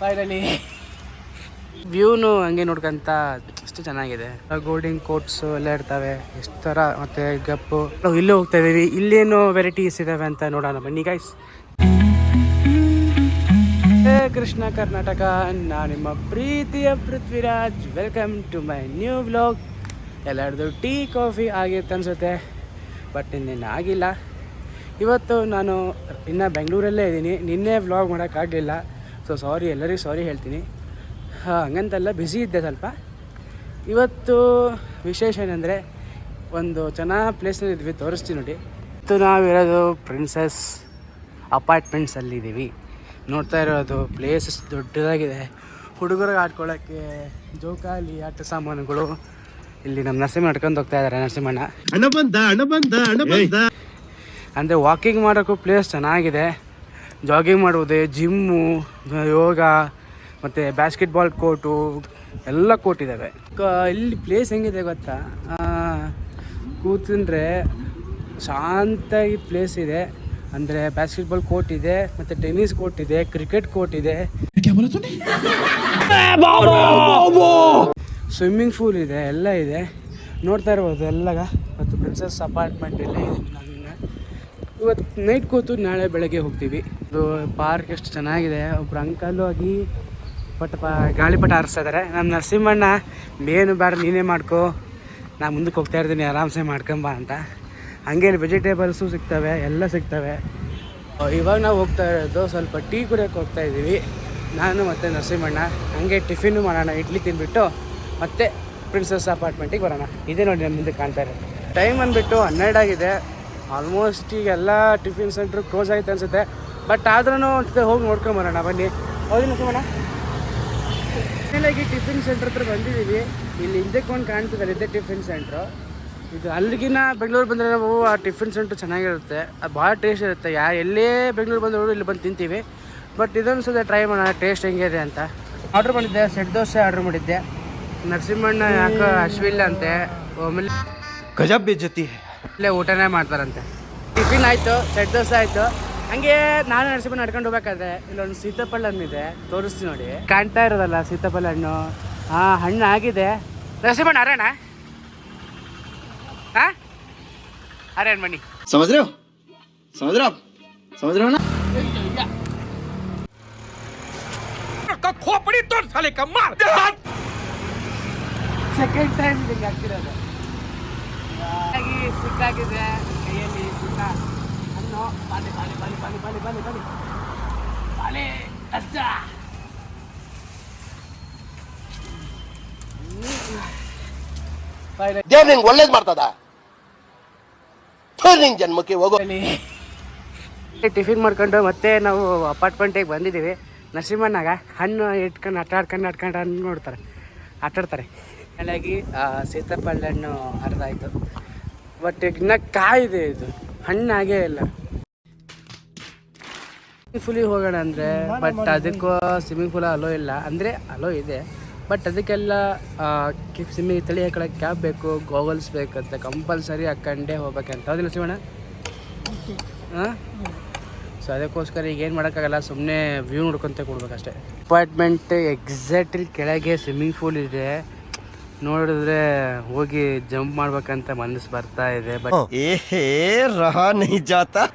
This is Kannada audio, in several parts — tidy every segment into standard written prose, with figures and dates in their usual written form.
ಫೈನಲಿ ವ್ಯೂನು ಹಂಗೆ ನೋಡ್ಕೊಂತ ಅಷ್ಟು ಚೆನ್ನಾಗಿದೆ. ಗೋಲ್ಡನ್ ಕೋಟ್ಸು ಎಲ್ಲ ಇರ್ತವೆ ಎಷ್ಟು ಥರ. ಮತ್ತು ಗಪ್ಪು ನಾವು ಇಲ್ಲೇ ಹೋಗ್ತಾ ಇದ್ದೀವಿ. ಇಲ್ಲೇನು ವೆರೈಟೀಸ್ ಇದ್ದಾವೆ ಅಂತ ನೋಡೋಣ ಬನ್ನಿ ಗೈಸ್. ಕೃಷ್ಣ ಕರ್ನಾಟಕ, ನಾನು ನಿಮ್ಮ ಪ್ರೀತಿಯ Prithviraj. Welcome to my new vlog. ಎಲ್ಲರದು ಟೀ ಕಾಫಿ ಆಗಿತ್ತು ಅನಿಸುತ್ತೆ, ಬಟ್ ಇನ್ನೇನು ಆಗಿಲ್ಲ. ಇವತ್ತು ನಾನು ಇನ್ನೂ ಬೆಂಗಳೂರಲ್ಲೇ ಇದ್ದೀನಿ. ನಿನ್ನೆ ವ್ಲಾಗ್ ಮಾಡೋಕ್ಕಾಗಲಿಲ್ಲ, ಸೊ ಸಾರಿ, ಎಲ್ಲರಿಗೂ ಸಾರಿ ಹೇಳ್ತೀನಿ. ಹಂಗಂತಲ್ಲ, ಬ್ಯುಸಿ ಇದ್ದೆ ಸ್ವಲ್ಪ. ಇವತ್ತು ವಿಶೇಷ ಏನಂದರೆ ಒಂದು ಚೆನ್ನಾಗಿ ಪ್ಲೇಸ್ನಲ್ಲಿ ಇದ್ವಿ, ತೋರಿಸ್ತೀನಿ ನೋಡಿ. ಇವತ್ತು ನಾವಿರೋದು ಪ್ರಿನ್ಸಸ್ ಅಪಾರ್ಟ್ಮೆಂಟ್ಸಲ್ಲಿದ್ದೀವಿ. ನೋಡ್ತಾ ಇರೋದು ಪ್ಲೇಸಸ್ ದೊಡ್ಡದಾಗಿದೆ. ಹುಡುಗರಿಗೆ ಆಡ್ಕೊಳ್ಳೋಕ್ಕೆ ಜೋಕಾಲಿ ಆಟ ಸಾಮಾನುಗಳು. ಇಲ್ಲಿ ನಮ್ಮ ನರಸಿಂಹ ನಡ್ಕೊಂಡು ಹೋಗ್ತಾ ಇದ್ದಾರೆ. ನರಸಿಂಹಣ್ಣ ಅಂದರೆ ವಾಕಿಂಗ್ ಮಾಡೋಕ್ಕೂ ಪ್ಲೇಸ್ ಚೆನ್ನಾಗಿದೆ. ಜಾಗಿಂಗ್ ಮಾಡುವುದೇ, ಜಿಮ್ಮು, ಯೋಗ ಮತ್ತು ಬ್ಯಾಸ್ಕೆಟ್ಬಾಲ್ ಕೋರ್ಟು ಎಲ್ಲ ಕೋರ್ಟ್ ಇದ್ದಾವೆ. ಇಲ್ಲಿ ಪ್ಲೇಸ್ ಹೆಂಗಿದೆ ಗೊತ್ತಾ, ಕೂತ್ಕೊಂಡ್ರೆ ಶಾಂತಾಗಿ ಪ್ಲೇಸ್ ಇದೆ. ಅಂದರೆ ಬ್ಯಾಸ್ಕೆಟ್ಬಾಲ್ ಕೋರ್ಟ್ ಇದೆ, ಮತ್ತು ಟೆನ್ನಿಸ್ ಕೋರ್ಟ್ ಇದೆ, ಕ್ರಿಕೆಟ್ ಕೋರ್ಟ್ ಇದೆ, ಸ್ವಿಮ್ಮಿಂಗ್ ಪೂಲ್ ಇದೆ, ಎಲ್ಲ ಇದೆ. ನೋಡ್ತಾ ಇರ್ಬೋದು ಎಲ್ಲ. ಮತ್ತು ಪ್ರಿನ್ಸಸ್ ಅಪಾರ್ಟ್ಮೆಂಟ್ ಎಲ್ಲ ಇದೆ. ಇವತ್ತು ನೈಟ್ ಕೂತು ನಾಳೆ ಬೆಳಗ್ಗೆ ಹೋಗ್ತೀವಿ. ಇದು ಪಾರ್ಕ್ ಎಷ್ಟು ಚೆನ್ನಾಗಿದೆ. ಒಬ್ರು ಅಂಕಲ್ಲು ಆಗಿ ಗಾಳಿಪಟ ಹಾರಿಸ್ತಾ ಇದ್ದಾರೆ. ನಮ್ಮ ನರಸಿಂಹಣ್ಣ ಮೇನು ಬೇಡ ನೀನೇ ಮಾಡ್ಕೊ, ನಾನು ಮುಂದಕ್ಕೆ ಹೋಗ್ತಾ ಇರ್ತೀನಿ ಆರಾಮ್ಸೆ ಮಾಡ್ಕೊಂಬ ಅಂತ. ಹಂಗೆ ವೆಜಿಟೇಬಲ್ಸು ಸಿಗ್ತವೆ, ಎಲ್ಲ ಸಿಗ್ತವೆ. ಇವಾಗ ನಾವು ಹೋಗ್ತಾ ಇರೋದು ಸ್ವಲ್ಪ ಟೀ ಕುಡಿಯೋಕ್ಕೆ ಹೋಗ್ತಾ ಇದ್ದೀವಿ, ನಾನು ಮತ್ತು ನರಸಿಂಹಣ್ಣ. ಹಂಗೆ ಟಿಫಿನ್ನು ಮಾಡೋಣ, ಇಡ್ಲಿ ತಿಂದುಬಿಟ್ಟು ಮತ್ತೆ ಪ್ರಿನ್ಸಸ್ ಅಪಾರ್ಟ್ಮೆಂಟಿಗೆ ಬರೋಣ. ಇದೇ ನೋಡಿ ನಮ್ಮ ಮುಂದೆ ಕಾಣ್ತಾ ಇರೋದು. ಟೈಮ್ ಅಂದ್ಬಿಟ್ಟು 12 ಆಗಿದೆ. ಆಲ್ಮೋಸ್ಟ್ ಈಗೆಲ್ಲ ಟಿಫಿನ್ ಸೆಂಟ್ರು ಕ್ಲೋಸ್ ಆಯ್ತು ಅನಿಸುತ್ತೆ, ಬಟ್ ಆದ್ರೂ ಹೋಗಿ ನೋಡ್ಕೊಂಬರೋಣ ಬನ್ನಿ. ಹೌದು ನರಸಿಂಹಣ್ಣ, ಮೇಲಾಗಿ ಟಿಫಿನ್ ಸೆಂಟ್ರ್ ಹತ್ರ ಬಂದಿದ್ದೀವಿ. ಇಲ್ಲಿ ಹಿಂದಕ್ಕೊಂಡು ಕಾಣ್ತಿದ್ದಾರೆ, ಇದೇ ಟಿಫಿನ್ ಸೆಂಟ್ರು. ಇದು ಅಲ್ಲಿಗಿನ ಬೆಂಗಳೂರು ಬಂದರೆ ನಾವು ಆ ಟಿಫಿನ್ ಸೆಂಟ್ರ್ ಚೆನ್ನಾಗಿರುತ್ತೆ, ಅದು ಭಾಳ ಟೇಸ್ಟ್ ಇರುತ್ತೆ. ಎಲ್ಲೇ ಬೆಂಗಳೂರು ಬಂದವರು ಇಲ್ಲಿ ಬಂದು ತಿಂತೀವಿ, ಬಟ್ ಇದೊಂದು ಸಲ ಟ್ರೈ ಮಾಡೋಣ ಟೇಸ್ಟ್ ಹೆಂಗಿದೆ ಅಂತ. ಆರ್ಡ್ರ್ ಮಾಡಿದ್ದೆ, ಸೆಟ್ ದೋಸೆ ಆರ್ಡ್ರ್ ಮಾಡಿದ್ದೆ. ನರಸಿಂಹಣ್ಣ ಯಾಕೋ ಅಶ್ವಿಲ್ಲ ಅಂತೆ, ಆಮೇಲೆ ಗಜಬ್ ಬೇಜತಿ ಇಲ್ಲೇ ಊಟನೇ ಮಾಡ್ತಾರಂತೆ. ಟಿಫಿನ್ ಆಯಿತು, ಸೆಟ್ ದೋಸೆ ಆಯಿತು. ಹಂಗೆ ನಾನು ನರಸಿಂಹ ನಡ್ಕೊಂಡು ಹೋಗ್ಬೇಕಾದ್ರೆ ಇಲ್ಲೊಂದು ಸೀತಾಫಲ ಹಣ್ಣಿದೆ, ತೋರಿಸ್ತೀನಿ ನೋಡಿ. ಕಾಣ್ತಾ ಇರೋದಲ್ಲ ಸೀತಾಫಲ ಹಣ್ಣು. ಹಣ್ಣು ಆಗಿದೆ. ನರಸಿಂಹಣ್ಣ ಅರೇಣ ಅರೇಣ ಬನ್ನಿ. ಸೆಕೆಂಡ್ ಟೈಮ್ ಹಿಂಗೆ ಆಗ್ತಿರೋದು. ಸಿಕ್ಕಾಗಿದೆ ಕೈಯಲ್ಲಿ ಸಿಕ್ಕ ಹಣ್ಣು. ಬಾಲಿ ಬಾಲಿ ಬಾಲಿ ಬಾಲಿ ಬಾಲಿ ಬಾಲಿ ಬಾಲಿ ಬಾಲಿ ಅಜ್ಜ. ದೇವ್ರು ನಿಂಗೆ ಒಳ್ಳೇದು ಮಾಡ್ತದ, ನಿಂಗೆ ಜನ್ಮಕ್ಕೆ ಹೋಗೋ. ಟಿಫಿನ್ ಮಾಡ್ಕೊಂಡು ಮತ್ತೆ ನಾವು ಅಪಾರ್ಟ್ಮೆಂಟಿಗೆ ಬಂದಿದ್ದೀವಿ. ನರಸಿಂಹಣ್ಣಾಗ ಹಣ್ಣು ಇಟ್ಕೊಂಡು ಆಟಾಡ್ಕೊಂಡು ಹಣ್ಣು ನೋಡ್ತಾರೆ, ಆಟಾಡ್ತಾರೆ. ಹಾಗಾಗಿ ಸೀತಾಫಲ ಹಣ್ಣು ಅರ್ಧ ಆಯಿತು, ಬಟ್ ಇನ್ನು ಕಾಯಿದೆ, ಇದು ಹಣ್ಣಾಗೇ ಇಲ್ಲ. ಸ್ವಿಮ್ಮಿಂಗ್ ಪೂಲಿಗೆ ಹೋಗೋಣ ಅಂದರೆ, ಬಟ್ ಅದಕ್ಕೂ ಸ್ವಿಮ್ಮಿಂಗ್ ಪೂಲ್ ಅಲೋ ಇಲ್ಲ. ಅಂದರೆ ಅಲೋ ಇದೆ, ಬಟ್ ಅದಕ್ಕೆಲ್ಲ ಸ್ವಿಮ್ಮಿಂಗ್ ತಳಿ ಹಾಕೊಳ್ಳೋಕೆ ಕ್ಯಾಪ್ ಬೇಕು, ಗೋಗಲ್ಸ್ ಬೇಕಂತೆ, ಕಂಪಲ್ಸರಿ ಹಾಕ್ಕೊಂಡೇ ಹೋಗ್ಬೇಕಂತ. ಹೌದಿಲ್ಲ ಶಿವಣ್ಣ? ಹಾಂ, ಸೊ ಅದಕ್ಕೋಸ್ಕರ ಈಗ ಏನು ಮಾಡೋಕ್ಕಾಗಲ್ಲ, ಸುಮ್ಮನೆ ವ್ಯೂ ನೋಡ್ಕೊತ ಕೊಡ್ಬೇಕಷ್ಟೇ. ಅಪಾರ್ಟ್ಮೆಂಟ್ ಎಕ್ಸಾಕ್ಟ್ಲಿ ಕೆಳಗೆ ಸ್ವಿಮ್ಮಿಂಗ್ ಪೂಲ್ ಇದೆ. ನೋಡಿದ್ರೆ ಹೋಗಿ ಜಂಪ್ ಮಾಡ್ಬೇಕಂತ ಮನಸ್ಸು ಬರ್ತಾ ಇದೆ, ಬಟ್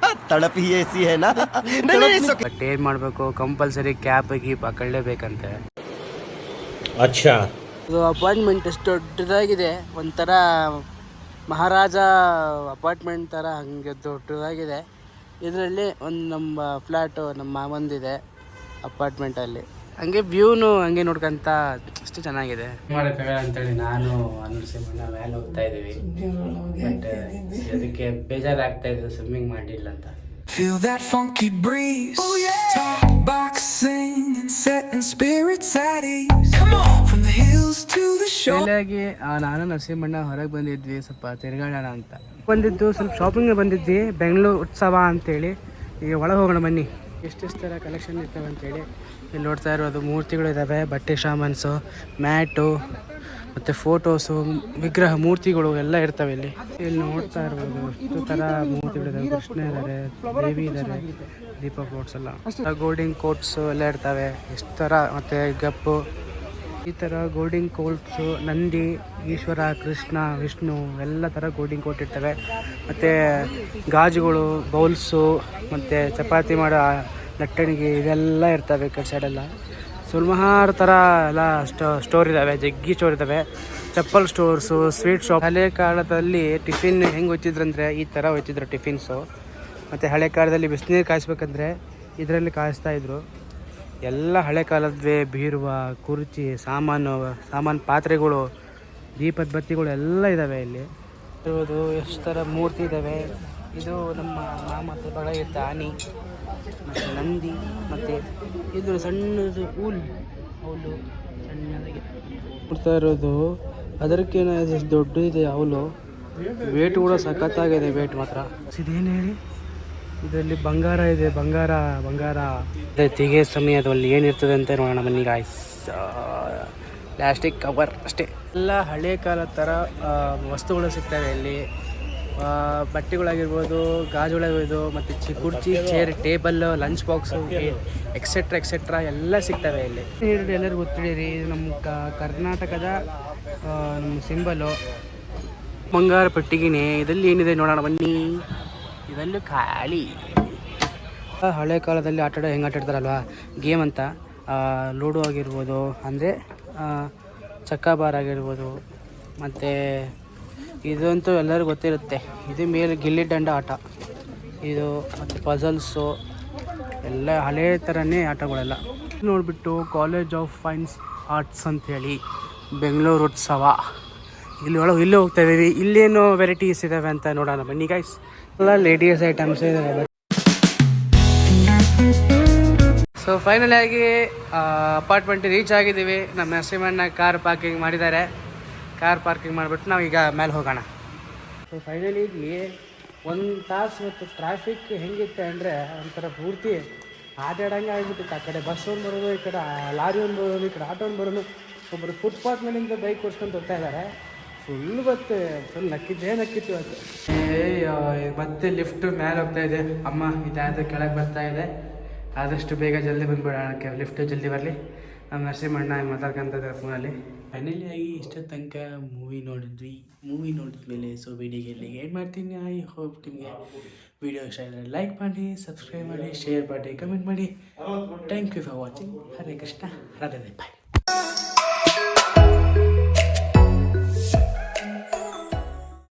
ಬಟ್ ಏನು ಮಾಡಬೇಕು, ಕಂಪಲ್ಸರಿ ಕ್ಯಾಪ್ ಗೀಪ್ ಹಾಕೊಳ್ಳೇಬೇಕಂತೆ. ಅಚ್ಚಾ, ಇದು ಅಪಾರ್ಟ್ಮೆಂಟ್ ಎಷ್ಟು ದೊಡ್ಡದಾಗಿದೆ, ಒಂಥರ ಮಹಾರಾಜ ಅಪಾರ್ಟ್ಮೆಂಟ್ ಥರ ಹಂಗೆ ದೊಡ್ಡದಾಗಿದೆ. ಇದರಲ್ಲಿ ಒಂದು ನಮ್ಮ ಫ್ಲ್ಯಾಟು ನಮ್ಮ ಮಾವಂದಿದೆ ಅಪಾರ್ಟ್ಮೆಂಟಲ್ಲಿ. ಹಂಗೆ ವ್ಯೂನು ಹಂಗೆ ನೋಡ್ಕೊಂತ ಅಷ್ಟು ಚೆನ್ನಾಗಿದೆ. ಮಾಡೋಕ್ಕಾಗಲ್ಲ ಅಂತೇಳಿ ನಾನು ನರಸಿಂಹಣ್ಣ ಮೇಲೆ ಹೋಗ್ತಾ ಇದ್ದೀವಿ, ಬಟ್ ಅದಕ್ಕೆ ಬೇಜಾರಾಗ್ತಾ ಇದೆ ಸ್ವಿಮ್ಮಿಂಗ್ ಮಾಡಿಲ್ಲ ಅಂತ. Feel that funky breeze. Oh yeah. Talk boxing and setting spirits at ease. Come on. From the hills to the shore. ಮೇಲಾಗಿ ನಾನು ನರಸಿಂಹಣ್ಣ ಹೊರಗೆ ಬಂದಿದ್ವಿ, ಸ್ವಲ್ಪ ತಿರುಗಾಡೋಣ ಅಂತ ಬಂದಿದ್ದು. ಸ್ವಲ್ಪ ಶಾಪಿಂಗ್ ಬಂದಿದ್ವಿ, ಬೆಂಗಳೂರು ಉತ್ಸವ ಅಂತೇಳಿ. ಈಗ ಒಳಗೆ ಹೋಗೋಣ ಬನ್ನಿ. ಎಷ್ಟೆಷ್ಟು ಥರ ಕಲೆಕ್ಷನ್ ಇರ್ತವೆ ಅಂತೇಳಿ. ಇಲ್ಲಿ ನೋಡ್ತಾ ಇರೋದು ಮೂರ್ತಿಗಳು ಇದ್ದಾವೆ, ಬಟ್ಟೆ ಸಾಮಾನ್ಸು, ಮ್ಯಾಟು ಮತ್ತು ಫೋಟೋಸು, ವಿಗ್ರಹ ಮೂರ್ತಿಗಳು ಎಲ್ಲ ಇರ್ತವೆ ಇಲ್ಲಿ. ಇಲ್ಲಿ ನೋಡ್ತಾ ಇರ್ಬೋದು ಎಷ್ಟು ಥರ ಮೂರ್ತಿಗಳಿದ್ದಾವೆ. ಕೃಷ್ಣ ಇದ್ದಾರೆ, ದೇವಿ ಇದ್ದಾರೆ, ದೀಪ ಫ್ಲೋಟ್ಸ್ ಎಲ್ಲ ಗೋಲ್ಡಿಂಗ್ ಕೋಟ್ಸು ಎಲ್ಲ ಇರ್ತವೆ ಎಷ್ಟು ಥರ, ಮತ್ತು ಗಪ್ಪು ಈ ಥರ ಗೋಲ್ಡಿಂಗ್ ಕೋಟ್ಸು, ನಂದಿ, ಈಶ್ವರ, ಕೃಷ್ಣ, ವಿಷ್ಣು ಎಲ್ಲ ಥರ ಗೋಲ್ಡಿಂಗ್ ಕೋಟ್ ಇರ್ತವೆ. ಮತ್ತು ಗಾಜುಗಳು, ಬೌಲ್ಸು, ಮತ್ತು ಚಪಾತಿ ಮಾಡೋ ಲಟ್ಟಣಿಗೆ ಇದೆಲ್ಲ ಇರ್ತವೆ ಈ ಕಡೆ ಸೈಡೆಲ್ಲ. ಸುಮಾರು ಥರ ಎಲ್ಲ ಸ್ಟೋರ್ ಇದ್ದಾವೆ, ಜಗ್ಗಿ ಸ್ಟೋರ್ ಇದ್ದಾವೆ. ಚಪ್ಪಲ್ ಸ್ಟೋರ್ಸು, ಸ್ವೀಟ್ ಶಾಪ್. ಹಳೆ ಕಾಲದಲ್ಲಿ ಟಿಫಿನ್ ಹೆಂಗೆ ಒಯ್ತಿದ್ರಂದರೆ ಈ ಥರ ಒಯ್ತಿದ್ರು ಟಿಫಿನ್ಸು. ಮತ್ತು ಹಳೆ ಕಾಲದಲ್ಲಿ ಬಿಸಿನೀರು ಕಾಯಿಸ್ಬೇಕಂದ್ರೆ ಇದರಲ್ಲಿ ಕಾಯಿಸ್ತಾಯಿದ್ರು. ಎಲ್ಲ ಹಳೆ ಕಾಲದ್ವೇ, ಬೀರುವ, ಕುರ್ಚಿ, ಸಾಮಾನು ಪಾತ್ರೆಗಳು, ದೀಪದ ಬತ್ತಿಗಳು ಎಲ್ಲ ಇದ್ದಾವೆ ಇಲ್ಲಿ. ಇರೋದು ಎಷ್ಟು ಥರ ಮೂರ್ತಿ ಇದ್ದಾವೆ. ಇದು ನಮ್ಮ ಮಾಮತ್ತೆ ಬಗಳ ಆನಿ, ಮತ್ತು ನಂದಿ, ಮತ್ತು ಇದು ಸಣ್ಣದು ಹುಲ್ಲು ಸಣ್ಣದಾಗಿ ನೋಡ್ತಾ ಇರೋದು. ಅದಕ್ಕೇನೋ ಎಷ್ಟು ದೊಡ್ಡದಿದೆ ಹುಲ್ಲು. ವೇಟ್ ಕೂಡ ಸಖತ್ತಾಗಿದೆ, ವೇಟ್ ಮಾತ್ರ. ಇದೇನು ಹೇಳಿ, ಇದರಲ್ಲಿ ಬಂಗಾರ ಇದೆ. ಬಂಗಾರ ತೆಗೆ ಸಮಯದಲ್ಲಿ ಏನಿರ್ತದೆ ಅಂತ ನೋಡೋಣ ಬನ್ನಿ ಗಾಯ್ಸ್. ಪ್ಲಾಸ್ಟಿಕ್ ಕವರ್ ಅಷ್ಟೇ. ಎಲ್ಲ ಹಳೆ ಕಾಲದ ಥರ ವಸ್ತುಗಳು ಸಿಗ್ತವೆ ಇಲ್ಲಿ. ಬಟ್ಟೆಗಳಾಗಿರ್ಬೋದು, ಗಾಜುಗಳಾಗಿರ್ಬೋದು, ಮತ್ತು ಕುರ್ಚಿ, chair, table, lunch box, etcetera ಎಲ್ಲ ಸಿಗ್ತವೆ ಇಲ್ಲಿ. ಎಲ್ಲರಿಗೂ ಗೊತ್ತಿದ್ದೀರಿ, ನಮ್ಮ ಕರ್ನಾಟಕದ ನಮ್ಮ ಸಿಂಬಲು ಬಂಗಾರ ಪೆಟ್ಟಿಗೆನೇ. ಇದರಲ್ಲಿ ಏನಿದೆ ನೋಡೋಣ ಬನ್ನಿ. ಇದಲ್ಲೂ ಖಾಲಿ. ಹಳೆ ಕಾಲದಲ್ಲಿ ಆಟ ಹೆಂಗೆ ಆಟ ಆಡ್ತಾರಲ್ವ ಗೇಮ್ ಅಂತ, ಲೂಡೋ ಆಗಿರ್ಬೋದು, ಅಂದರೆ ಚಕ್ಕಾಬಾರ್ ಆಗಿರ್ಬೋದು, ಮತ್ತು ಇದಂತೂ ಎಲ್ಲರಿಗೂ ಗೊತ್ತಿರುತ್ತೆ. ಇದು ಮೇಲೆ ಗಿಲ್ಲಿ ದಂಡ ಆಟ ಇದು, ಮತ್ತು ಪಝಲ್ಸು ಎಲ್ಲ ಹಳೆ ಥರನೇ ಆಟಗಳೆಲ್ಲ. ನೋಡಿಬಿಟ್ಟು ಕಾಲೇಜ್ ಆಫ್ ಫೈನ್ ಆರ್ಟ್ಸ್ ಅಂಥೇಳಿ ಬೆಂಗಳೂರು ಉತ್ಸವ, ಇಲ್ಲೇ ಹೋಗ್ತಾ ಇದ್ದೀವಿ. ಇಲ್ಲೇನು ವೆರೈಟೀಸ್ ಇದ್ದಾವೆ ಅಂತ ನೋಡೋಣ ಬನ್ನಿ ಗೈಸ್. ಎಲ್ಲ ಲೇಡೀಸ್ ಐಟಮ್ಸ್ ಇದ್ದಾವೆ. ಸೊ ಫೈನಲ್ ಆಗಿ ಅಪಾರ್ಟ್ಮೆಂಟಿಗೆ ರೀಚ್ ಆಗಿದ್ದೀವಿ. ನಮ್ಮ ನರಸಿಂಹಣ್ಣ ಕಾರ್ ಪಾರ್ಕಿಂಗ್ ಮಾಡಿದ್ದಾರೆ. ಕಾರ್ ಪಾರ್ಕಿಂಗ್ ಮಾಡಿಬಿಟ್ಟು ನಾವು ಈಗ ಮೇಲೆ ಹೋಗೋಣ. ಸೊ ಫೈನಲಿ ಒಂದು ತಾಸು ಮತ್ತು ಟ್ರಾಫಿಕ್ ಹೆಂಗಿತ್ತು ಅಂದರೆ ಒಂಥರ ಪೂರ್ತಿ ಆಟಾಡಂಗೆ ಆಗಿಬಿಟ್ಟಿತ್ತು. ಆ ಕಡೆ ಬಸ್ ಒಂದು ಬರೋದು, ಈ ಕಡೆ ಲಾರಿ ಒಂದು ಬರೋದು, ಈ ಕಡೆ ಆಟೋ ಒಂದು ಬರೋದು. ಒಬ್ಬರು ಫುಟ್ಪಾತ್ ಮೇಲಿಂದ ಬೈಕ್ ಓಡಿಸ್ಕೊಂಡು ಹೋಗ್ತಾ ಇದ್ದಾರೆ. ಫುಲ್ ನಕ್ಕಿತ್ತು ಇವತ್ತು. ಮತ್ತೆ ಲಿಫ್ಟ್ ಮೇಲೆ ಹೋಗ್ತಾ ಇದೆ. ಅಮ್ಮ ಇದಾದ ಕೆಳಗೆ ಬರ್ತಾ ಇದೆ. ಆದಷ್ಟು ಬೇಗ ಜಲ್ದಿ ಬಂದುಬಿಡೋಣ, ಲಿಫ್ಟ್ ಜಲ್ದಿ ಬರಲಿ. ನಮ್ಮ ನರಸಿಂಹಣ್ಣ ಮಾತಾಡ್ಕೊಂತಿದ್ದಾರೆ ಫೋನಲ್ಲಿ. ಫೈನಲಿ ಆಗಿ ಇಷ್ಟ ತನಕ ಮೂವಿ ನೋಡಿದ್ಮೇಲೆ ಸೊ ವಿಡಿಯೋಗೆ ಇಲ್ಲಿಗೆ ಏನು ಮಾಡ್ತೀನಿ. ಐ ಹೋಪ್ ನಿಮಗೆ ವಿಡಿಯೋ ಇಷ್ಟ ಆದರೆ ಲೈಕ್ ಮಾಡಿ, ಸಬ್ಸ್ಕ್ರೈಬ್ ಮಾಡಿ, ಶೇರ್ ಮಾಡಿ, ಕಮೆಂಟ್ ಮಾಡಿ. Thank you for watching. Hare Krishna, Radhe bye.